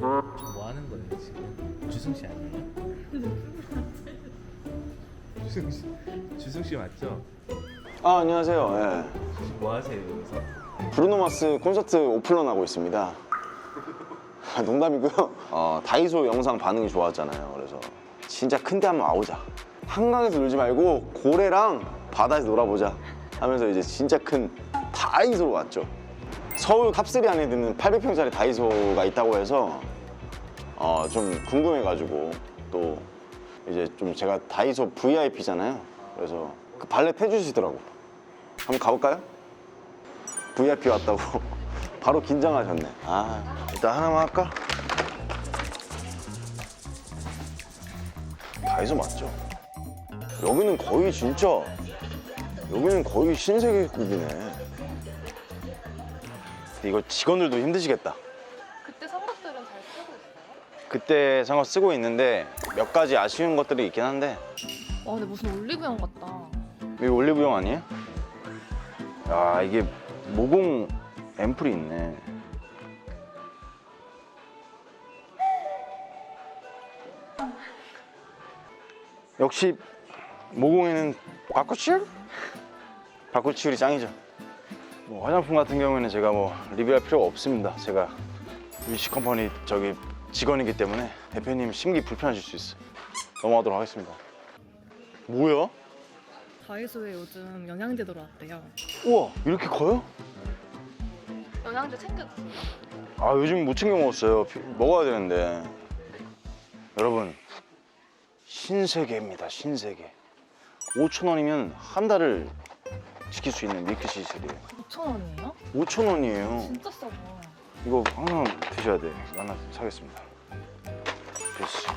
뭐 하는 거예요 지금? 주승 씨 아니에요? 주승 씨 맞죠? 아, 안녕하세요. 예. 지금 뭐 하세요 여기서? 브루노 마스 콘서트 오픈런 하고 있습니다. 농담이고요. 다이소 영상 반응이 좋았잖아요. 그래서 진짜 큰데 한번 와보자. 한강에서 놀지 말고 고래랑 바다에서 놀아보자 하면서 이제 진짜 큰 다이소로 왔죠. 서울 탑3 안에 드는 800평짜리 다이소가 있다고 해서 좀 궁금해가지고, 또 이제 좀 제가 다이소 VIP잖아요. 그래서 그 발렛 해주시더라고. 한번 가볼까요? VIP 왔다고 바로 긴장하셨네. 일단 하나만 할까? 다이소 맞죠? 여기는 거의 진짜, 여기는 거의 신세계급이네. 이거 직원들도 힘드시겠다. 그때 산 것들은 잘 쓰고 있어요? 그때 산 거 쓰고 있는데 몇 가지 아쉬운 것들이 있긴 한데. 와 근데 무슨 올리브영 같다. 이거 올리브영 아니에요? 야, 이게 모공 앰플이 있네. 역시 모공에는 바쿠치울? 바쿠치울이 짱이죠. 뭐 화장품 같은 경우에는 제가 뭐 리뷰할 필요가 없습니다. 제가 위시 컴퍼니 저기 직원이기 때문에 대표님 심기 불편하실 수 있어요. 넘어가도록 하겠습니다. 뭐야? 다이소에 요즘 영양제 들어왔대요. 우와, 이렇게 커요? 영양제 챙겨드세요. 아, 요즘 못 챙겨 먹었어요. 먹어야 되는데. 여러분, 신세계입니다. 신세계. 5,000원이면 한 달을 지킬 수 있는 밀크시슬이에요. 5,000원이에요? 5,000원이에요. 진짜 싸다. 이거 항상 드셔야 돼. 하나 사겠습니다. 필수.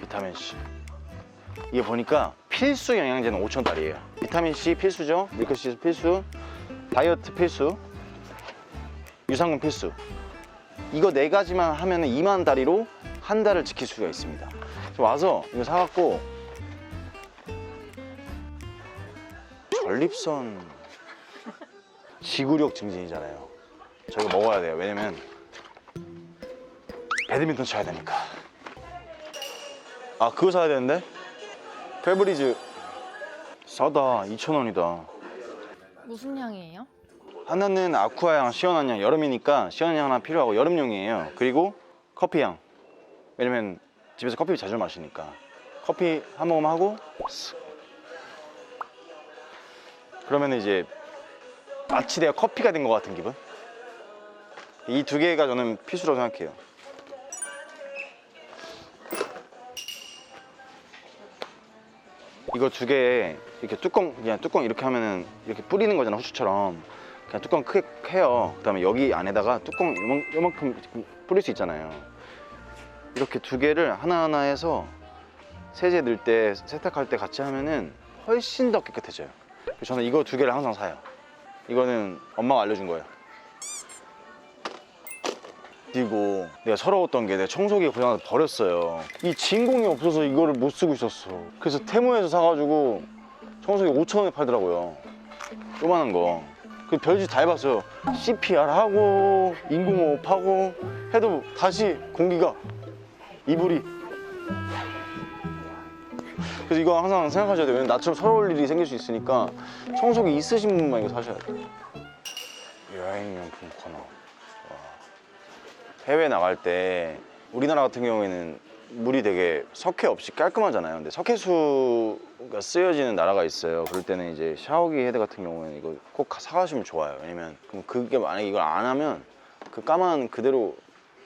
비타민C. 이게 보니까 필수 영양제는 5,000원짜리예요. 비타민C 필수죠. 밀크시슬 필수. 다이어트 필수. 유산균 필수. 이거 4가지만 하면 2만 다리로 한 달을 지킬 수가 있습니다. 그래서 와서 이거 사갖고 전립선 지구력 증진이잖아요. 저희가 먹어야 돼요. 왜냐면 배드민턴 쳐야 되니까. 아, 그거 사야 되는데? 페브리즈 싸다. 2,000원이다. 무슨 향이에요? 하나는 아쿠아향, 시원한 향. 여름이니까 시원한 향 하나 필요하고, 여름용이에요. 그리고 커피향. 왜냐면 집에서 커피 자주 마시니까 커피 한 모금 하고 쓱. 그러면 이제 마치 내가 커피가 된 것 같은 기분? 이 2개가 저는 필수라고 생각해요. 이거 2개에 이렇게 뚜껑, 그냥 뚜껑 이렇게 하면은 이렇게 뿌리는 거잖아, 후추처럼. 그냥 뚜껑 크게 해요. 그 다음에 여기 안에다가 뚜껑 요만큼 뿌릴 수 있잖아요. 이렇게 2개를 하나하나 해서 세제 넣을 때, 세탁할 때 같이 하면은 훨씬 더 깨끗해져요. 그래서 저는 이거 2개를 항상 사요. 이거는 엄마가 알려준 거예요. 그리고 내가 서러웠던 게 내가 청소기 고장나서 버렸어요. 이 진공이 없어서 이거를 못 쓰고 있었어. 그래서 테무에서 사가지고 청소기 5,000원에 팔더라고요. 요만한 거. 그 별짓 다 해봤어요. CPR 하고 인공호흡 하고 해도 다시 공기가, 이불이. 그래서 이거 항상 생각하셔야 돼요. 왜냐면 나처럼 서러울 일이 생길 수 있으니까 청소기 있으신 분만 이거 사셔야 돼요. 여행용품 코너. 해외 나갈 때 우리나라 같은 경우에는 물이 되게 석회 없이 깔끔하잖아요. 근데 석회수가 쓰여지는 나라가 있어요. 그럴 때는 이제 샤워기 헤드 같은 경우에는 이거 꼭 사가시면 좋아요. 왜냐면 그럼 그게 만약에 이걸 안 하면 그 까만 그대로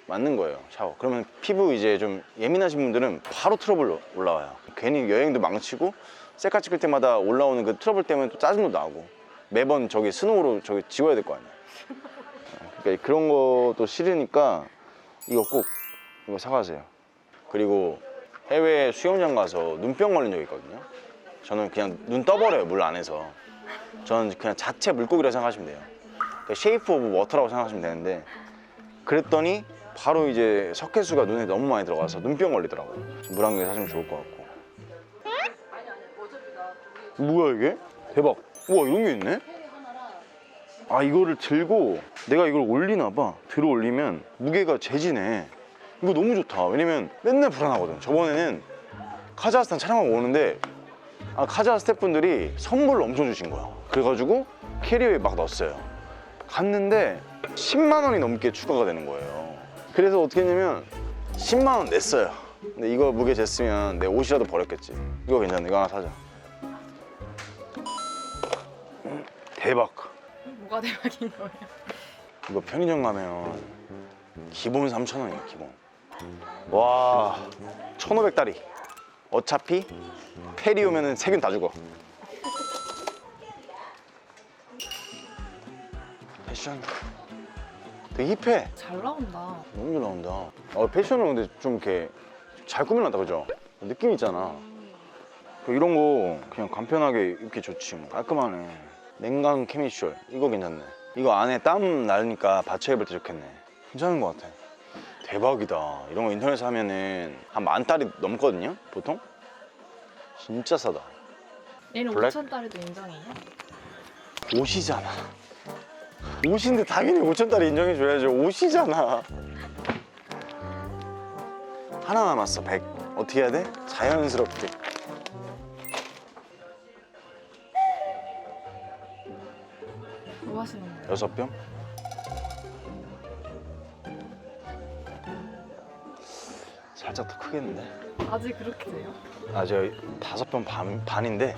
맞는 거예요, 샤워. 그러면 피부 이제 좀 예민하신 분들은 바로 트러블 올라와요. 괜히 여행도 망치고 셀카 찍을 때마다 올라오는 그 트러블 때문에 또 짜증도 나고 매번 저기 스노우로 저기 지워야 될 거 아니에요. 그러니까 그런 것도 싫으니까 이거 꼭 이거 사가세요. 그리고 해외 수영장 가서 눈병 걸린 적이 있거든요. 저는 그냥 눈 떠버려요, 물 안에서. 저는 그냥 자체 물고기라고 생각하시면 돼요. 그러니까 쉐이프 오브 워터라고 생각하시면 되는데, 그랬더니 바로 이제 석회수가 눈에 너무 많이 들어가서 눈병 걸리더라고요. 물 한 개 사시면 좋을 것 같고. 뭐야 이게? 대박. 우와, 이런 게 있네? 아 이거를 들고 내가 이걸 올리나 봐. 들어 올리면 무게가 재지네. 이거 너무 좋다. 왜냐면 맨날 불안하거든. 저번에는 카자흐스탄 촬영하고 오는데 카자흐 스태프분들이 선물을 엄청 주신 거야. 그래가지고 캐리어에 막 넣었어요. 갔는데 10만 원이 넘게 추가가 되는 거예요. 그래서 어떻게 했냐면 10만 원 냈어요. 근데 이거 무게 쟀으면 내 옷이라도 버렸겠지. 이거 괜찮네. 이거 하나 사자. 대박. 뭐가 대박인 거예요? 이거 편의점 가면 기본 3,000원이야 기본. 와 1,500다리. 어차피 페리 오면은 세균 다 죽어. 패션 되게 힙해. 잘 나온다. 너무 잘 나온다. 패션은 근데 좀 이렇게 잘 꾸며놨다 그죠? 느낌 있잖아. 이런 거 그냥 간편하게 입기 좋지 뭐. 깔끔하네. 냉각 캐미쇼 이거 괜찮네. 이거 안에 땀 나니까 받쳐 입을 때 좋겠네. 괜찮은 것 같아. 대박이다. 이런 거 인터넷에서 하면은 한 10,000달이 넘거든요 보통. 진짜 싸다. 얘는 블랙? 5,000달러도 인정이에요? 옷이잖아. 옷인데 당연히 5,000달러 인정해줘야죠. 옷이잖아. 하나 남았어. 100. 어떻게 해야 돼? 자연스럽게. 뭐 하시는 거예요? 6병? 살짝 더 크겠는데? 아직 그렇게 돼요? 저 5병 반인데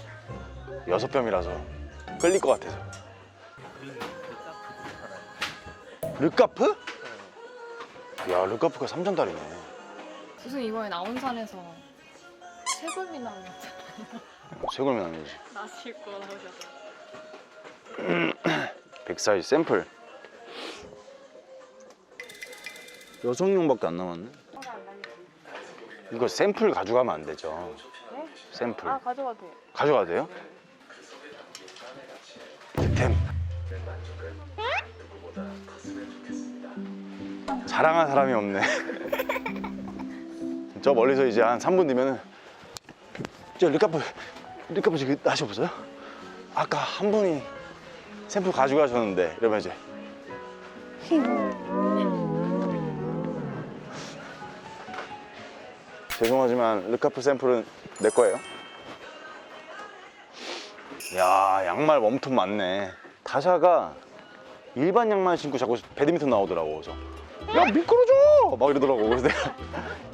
6병이라서 끌릴 것 같아서. 르카프? 야 르카프가 3,000달이네. 무슨 이번에 나온산에서 세골미 나오셨잖아요. 세골면 아니지. 나실 거 나오셨어요. 100 사이즈 샘플. 여성용밖에 안 남았네. 이거 샘플 가져가면 안 되죠. 네? 샘플. 가져가도 돼요. 가져가도 돼요? 득템. 자랑할 사람이 없네. 저 멀리서 이제 한 3분 뒤면은 저 르카프 지금 다시 없어요? 아까 한 분이 샘플 가져가셨는데 이러면 이제 죄송하지만 르카프 샘플은 내 거예요. 야 양말 웜톤 많네. 다샤가 일반 양말 신고 자꾸 배드민턴 나오더라고. 그래서 야 미끄러져 막 이러더라고. 그래서 내가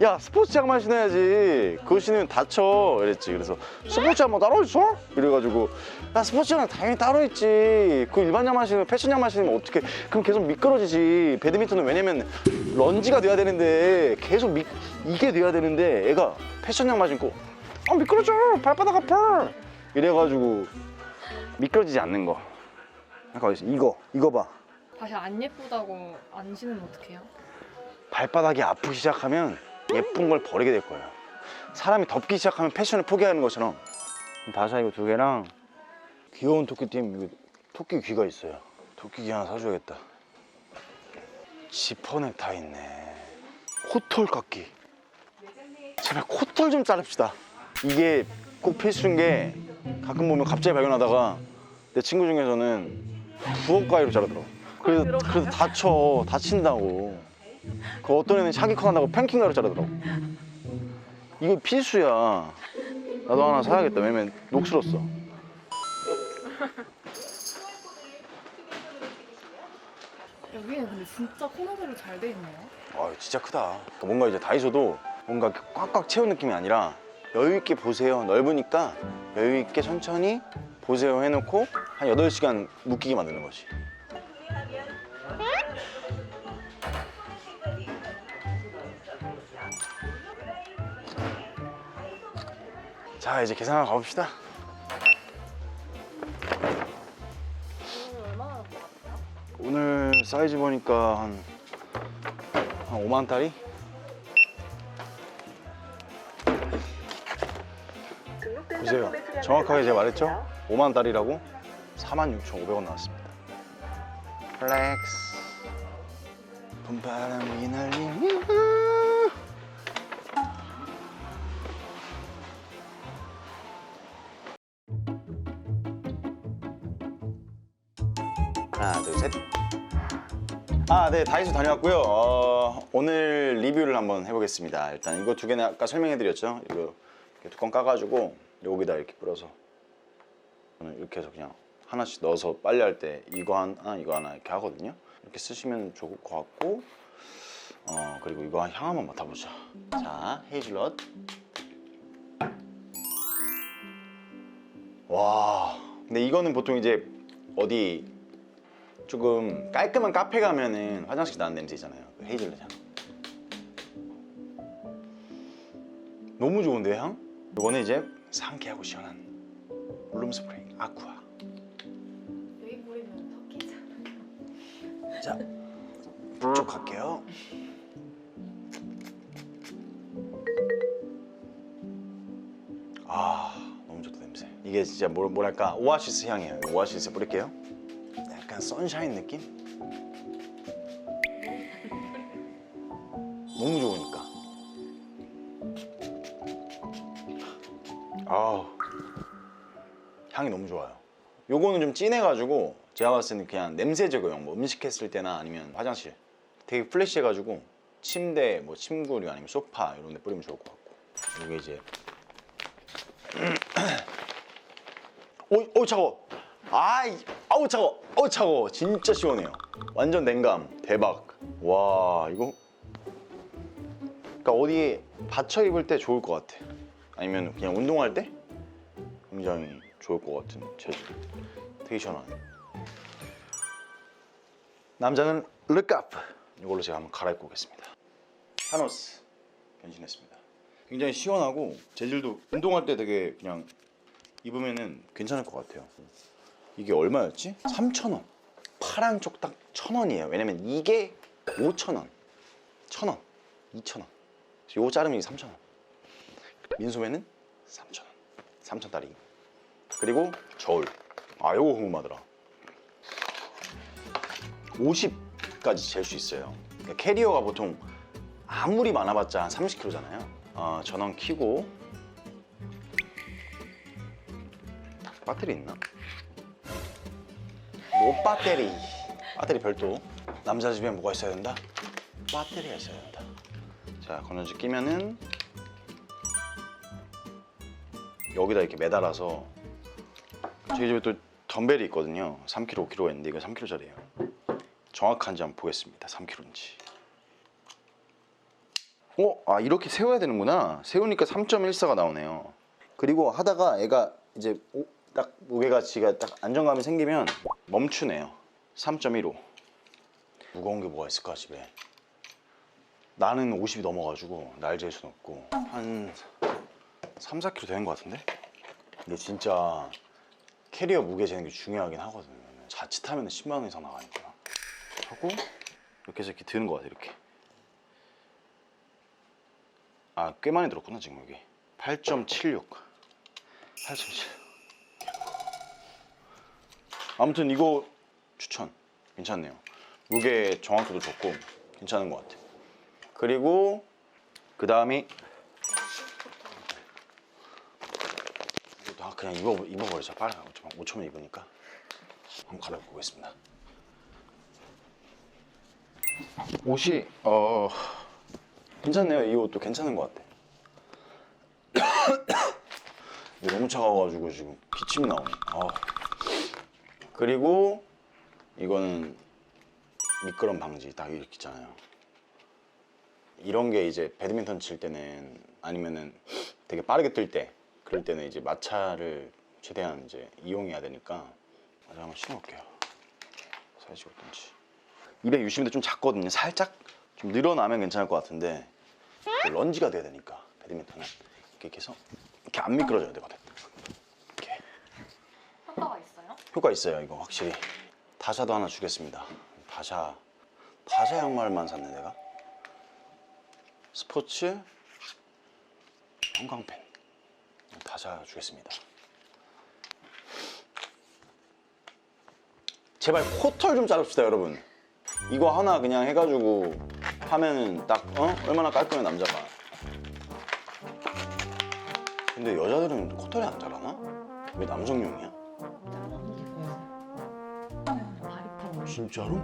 야 스포츠 양말 신어야지. 그거 신으면 다쳐 이랬지. 그래서 스포츠 양말 따로 있어? 이래가지고 야 스포츠 양말 당연히 따로 있지. 그 일반 양말 신으면 패션 양말 신으면 어떻게 그럼 계속 미끄러지지. 배드민턴은 왜냐면 런지가 돼야 되는데 계속 이게 돼야 되는데 애가 패션 양말 신고 미끄러져 발바닥 아파 이래가지고 미끄러지지 않는 거. 약간 이거 봐. 다시 안 예쁘다고 안 신으면 어떡해요? 발바닥이 아프기 시작하면 예쁜 걸 버리게 될 거예요. 사람이 덥기 시작하면 패션을 포기하는 것처럼. 다샤 이거 2개랑 귀여운 토끼팀 이거 토끼 귀가 있어요. 토끼 귀 하나 사줘야겠다. 지퍼 넥타이 있네. 코털 깎기. 제발 코털 좀 자릅시다. 이게 꼭 필수인 게 가끔 보면 갑자기 발견하다가 내 친구 중에서는 부엌 가위로 자르더라고. 그래서 다친다고. 그 어떤 애는 샤기 컷한다고 팽킹 가위로 자르더라고. 이거 필수야. 나도 하나 사야겠다. 왜냐면 녹슬었어. 여기는 근데 진짜 코너별로 잘 돼 있네요. 진짜 크다. 뭔가 이제 다이소도 뭔가 꽉꽉 채운 느낌이 아니라 여유 있게 보세요. 넓으니까 여유 있게 천천히 보세요 해놓고 한 8시간 묶이게 만드는 거지. 자 이제 계산하러 가봅시다. 오늘 사이즈 보니까 한 5만 달이? 보세요. 정확하게 제가 말했죠? 5만 달이라고 46,500원 나왔습니다. 플렉스. 봄바람이 날리며 하나, 둘, 셋. 네, 다이소 다녀왔고요. 오늘 리뷰를 한번 해보겠습니다. 일단 이거 두 개는 아까 설명해드렸죠. 이거 이렇게 뚜껑 까가지고 여기다 이렇게 뿌려서 저는 이렇게 해서 그냥 하나씩 넣어서 빨래할 때 이거 하나, 이거 하나 이렇게 하거든요. 이렇게 쓰시면 좋을 것 같고, 그리고 이거 향 한번 맡아보자. 자, 헤이즐넛. 와, 근데 이거는 보통 이제 어디 조금 깔끔한 카페 가면은 화장실 나는 냄새 있잖아요. 그 헤이즐넛 향. 너무 좋은데 향? 이거는 이제 상쾌하고 시원한 룸 스프레이 아쿠아. 여기 뿌리면 턱이잖아요. 자, 북쪽 갈게요. 너무 좋다 냄새. 이게 진짜 뭐랄까 오아시스 향이에요. 오아시스 뿌릴게요. 약간 선샤인 느낌? 너무 좋으니까. 향이 너무 좋아요. 요거는 좀 진해가지고 제가 봤을 때는 그냥 냄새 제거용, 뭐 음식 했을 때나 아니면 화장실 되게 플래시해가지고 침대, 뭐 침구류 아니면 소파 이런 데 뿌리면 좋을 것 같고. 이게 이제 차가워. 아우 차가워. 진짜 시원해요. 완전 냉감. 대박. 와, 이거 그러니까 어디에 받쳐 입을 때 좋을 것 같아. 아니면 그냥 운동할 때 굉장히 좋을 것 같은 재질. 되게 시원하네. 남자는 르카프. 이걸로 제가 한번 갈아입고 오겠습니다. 타노스 변신했습니다. 굉장히 시원하고 재질도 운동할 때 되게 그냥 입으면은 괜찮을 것 같아요. 이게 얼마였지? 3,000원. 파란 쪽 딱 1,000원이에요. 왜냐면 이게 5,000원, 1,000원, 2,000원. 요거 자르면 이게 3,000원. 민소매는 3,000원. 3,000달이. 그리고 저울. 요거 궁금하더라. 50까지 잴 수 있어요. 그러니까 캐리어가 보통 아무리 많아봤자 한 30kg잖아요. 전원 켜고. 배터리 있나? 노 배터리. 배터리 별도. 남자 집에 뭐가 있어야 된다? 배터리가 있어야 된다. 자, 건전지 끼면은 여기다 이렇게 매달아서. 저희 집에 또 덤벨이 있거든요. 3kg, 5kg가 있는데 이거 3kg짜리예요. 정확한지 한번 보겠습니다. 3kg인지. 이렇게 세워야 되는구나. 세우니까 3.14가 나오네요. 그리고 하다가 얘가 이제 딱 무게가 지가 딱 안정감이 생기면 멈추네요. 3.15. 무거운 게 뭐가 있을까 집에. 나는 50이 넘어가지고 날 잴 수는 없고 한 3, 4kg 되는 것 같은데? 근데 진짜 캐리어 무게 재는 게 중요하긴 하거든요. 자칫하면 10만 원 이상 나가니까. 하고 이렇게 해서 이렇게 드는 것 같아. 이렇게. 꽤 많이 들었구나 지금 여기. 8.76. 8.7. 아무튼 이거 추천. 괜찮네요. 무게 정확도도 좋고 괜찮은 것 같아. 그리고 그 다음이 그냥 입어버리자. 빨리 5,000원 입으니까. 한번 갈아입고 오겠습니다. 옷이 괜찮네요. 이 옷도 괜찮은 것 같아. 이게 너무 차가워가지고 지금 기침이 나오네. 그리고 이거는 미끄럼 방지 딱 이렇게 있잖아요. 이런 게 이제 배드민턴 칠 때는 아니면은 되게 빠르게 뜰 때 그럴 때는 이제 마찰을 최대한 이제 이용해야 되니까. 제가 한번 신어볼게요. 사이즈가 어떤지. 260인데 좀 작거든요. 살짝 좀 늘어나면 괜찮을 것 같은데 런지가 돼야 되니까 배드민턴은 이렇게 해서 이렇게 안 미끄러져야 되거든. 이렇게. 효과가 있어요? 효과 있어요. 이거 확실히. 다샤도 하나 주겠습니다. 다샤 양말만 샀네 내가. 스포츠 형광펜 다샤 주겠습니다. 제발 코털 좀 자릅시다 여러분. 이거 하나 그냥 해가지고 하면은 딱 얼마나 깔끔해 남자가. 근데 여자들은 코털이 안 자라나? 왜 남성용이야? 바리판 진짜로?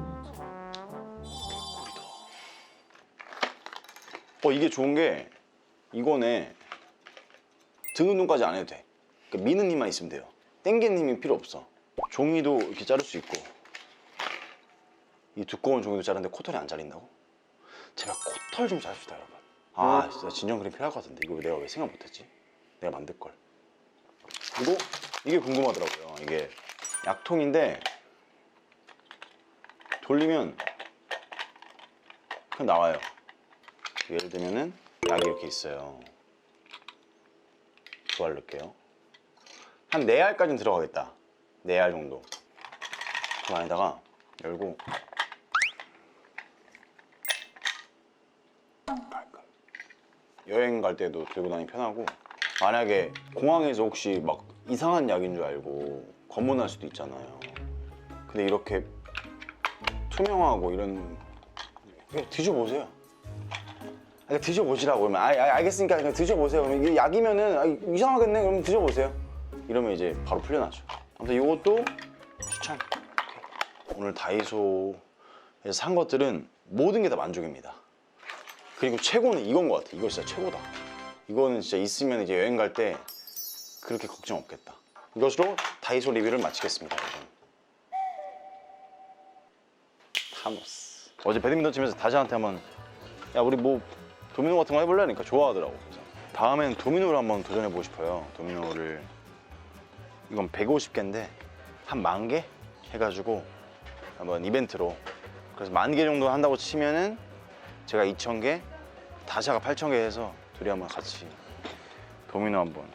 이게 좋은 게 이거네. 등 운동까지 안 해도 돼. 그러니까 미는 힘만 있으면 돼요. 당기는 힘이 필요 없어. 종이도 이렇게 자를 수 있고. 이 두꺼운 종이도 자르는데 코털이 안 잘린다고? 제발 코털 좀 자릅시다 여러분. 아 진짜 진정 그림 필요할 것 같은데 이거 내가 왜 생각 못했지? 내가 만들걸. 그리고 이게 궁금하더라고요. 이게 약통인데 돌리면 그냥 나와요. 예를 들면은 약이 이렇게 있어요. 2알 넣을게요. 한 4알까지는 들어가겠다. 4알 정도. 그 안에다가 열고 여행 갈 때도 들고 다니기 편하고, 만약에 공항에서 혹시 막 이상한 약인 줄 알고 검문할 수도 있잖아요. 근데 이렇게 투명하고 이런, 그냥 드셔보세요. 그냥 드셔보시라고. 그러면 알겠으니까 그냥 드셔보세요. 그러면 이게 약이면은 이상하겠네. 그러면 드셔보세요. 이러면 이제 바로 풀려나죠. 아무튼 이것도 추천. 오늘 다이소에서 산 것들은 모든 게 다 만족입니다. 그리고 최고는 이건 것 같아. 이거 진짜 최고다. 이거는 진짜 있으면 이제 여행 갈 때 그렇게 걱정 없겠다. 이것으로 다이소 리뷰를 마치겠습니다, 여러분. 타노스. 어제 배드민턴 치면서 다시한테 한번, 야 우리 뭐 도미노 같은 거 해볼래니까 좋아하더라고. 그래서 다음엔 도미노를 한번 도전해보고 싶어요. 도미노를, 이건 150개인데 한 10,000개 해가지고 한번 이벤트로, 그래서 10,000개 정도 한다고 치면은 제가 2,000개, 다샤가 8,000개 해서 둘이 한번 같이 도미노 한번